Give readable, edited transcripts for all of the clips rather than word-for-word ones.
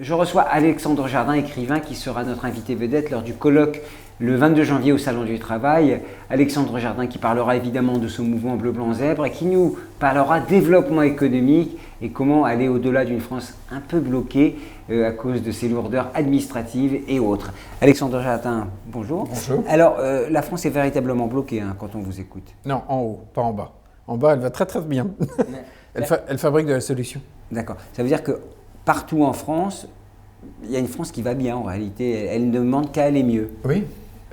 Je reçois Alexandre Jardin, écrivain, qui sera notre invité vedette lors du colloque le 22 janvier au Salon du Travail. Alexandre Jardin qui parlera évidemment de ce mouvement bleu-blanc-zèbre et qui nous parlera développement économique et comment aller au-delà d'une France un peu bloquée à cause de ses lourdeurs administratives et autres. Alexandre Jardin, bonjour. Bonjour. Alors, la France est véritablement bloquée quand on vous écoute. Non, en haut, pas en bas. En bas, elle va très très bien. Elle fabrique de la solution. D'accord. Ça veut dire que partout en France, il y a une France qui va bien en réalité. Elle ne demande qu'à aller mieux. Oui.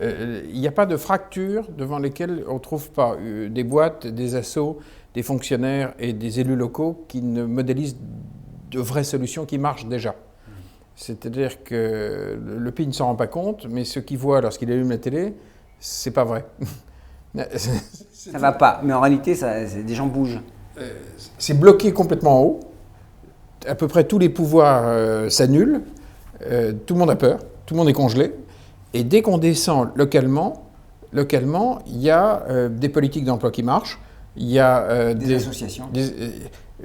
Il n'y a pas de fractures devant lesquelles on ne trouve pas des boîtes, des assos, des fonctionnaires et des élus locaux qui ne modélisent de vraies solutions qui marchent déjà. C'est-à-dire que le pays ne s'en rend pas compte, mais ce qu'il voit lorsqu'il allume la télé, c'est pas vrai. Ça va pas, mais en réalité, des gens bougent. C'est bloqué complètement en haut. À peu près tous les pouvoirs s'annulent. Tout le monde a peur. Tout le monde est congelé. Et dès qu'on descend localement, il y a des politiques d'emploi qui marchent. Il y a des associations.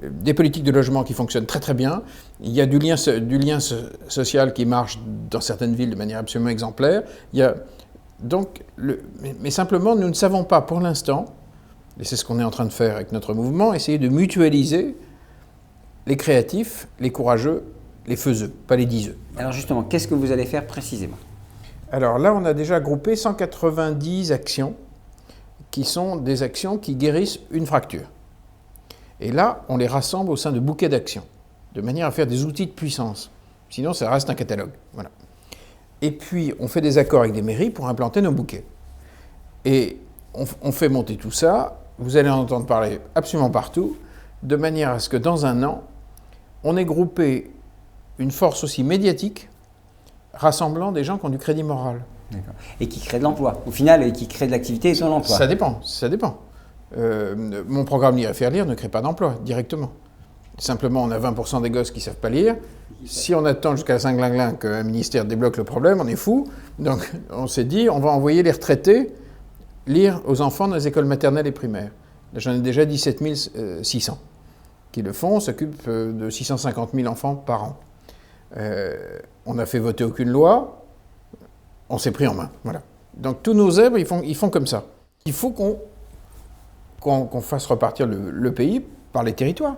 Des politiques de logement qui fonctionnent très très bien. Il y a du lien social qui marche dans certaines villes de manière absolument exemplaire. Mais simplement, nous ne savons pas pour l'instant, et c'est ce qu'on est en train de faire avec notre mouvement, essayer de mutualiser les créatifs, les courageux, les faiseux, pas les diseux. Alors justement, qu'est-ce que vous allez faire précisément ? Alors là, on a déjà groupé 190 actions qui sont des actions qui guérissent une fracture. Et là, on les rassemble au sein de bouquets d'actions, de manière à faire des outils de puissance. Sinon, ça reste un catalogue. Voilà. Et puis, on fait des accords avec des mairies pour implanter nos bouquets. Et on fait monter tout ça, vous allez en entendre parler absolument partout, de manière à ce que dans un an, on ait groupé une force aussi médiatique, rassemblant des gens qui ont du crédit moral. D'accord. Et qui créent de l'emploi, au final, et qui créent de l'activité et de l'emploi. Ça dépend. Mon programme Lire et faire lire ne crée pas d'emploi directement. Simplement, on a 20% des gosses qui ne savent pas lire. Si on attend jusqu'à Saint-Glinglin qu'un ministère débloque le problème, on est fou. Donc, on s'est dit, on va envoyer les retraités lire aux enfants dans les écoles maternelles et primaires. J'en ai déjà 17 600 qui le font. On s'occupe de 650 000 enfants par an. On n'a fait voter aucune loi. On s'est pris en main. Voilà. Donc, tous nos zèbres, ils font comme ça. Il faut qu'on fasse repartir le pays par les territoires.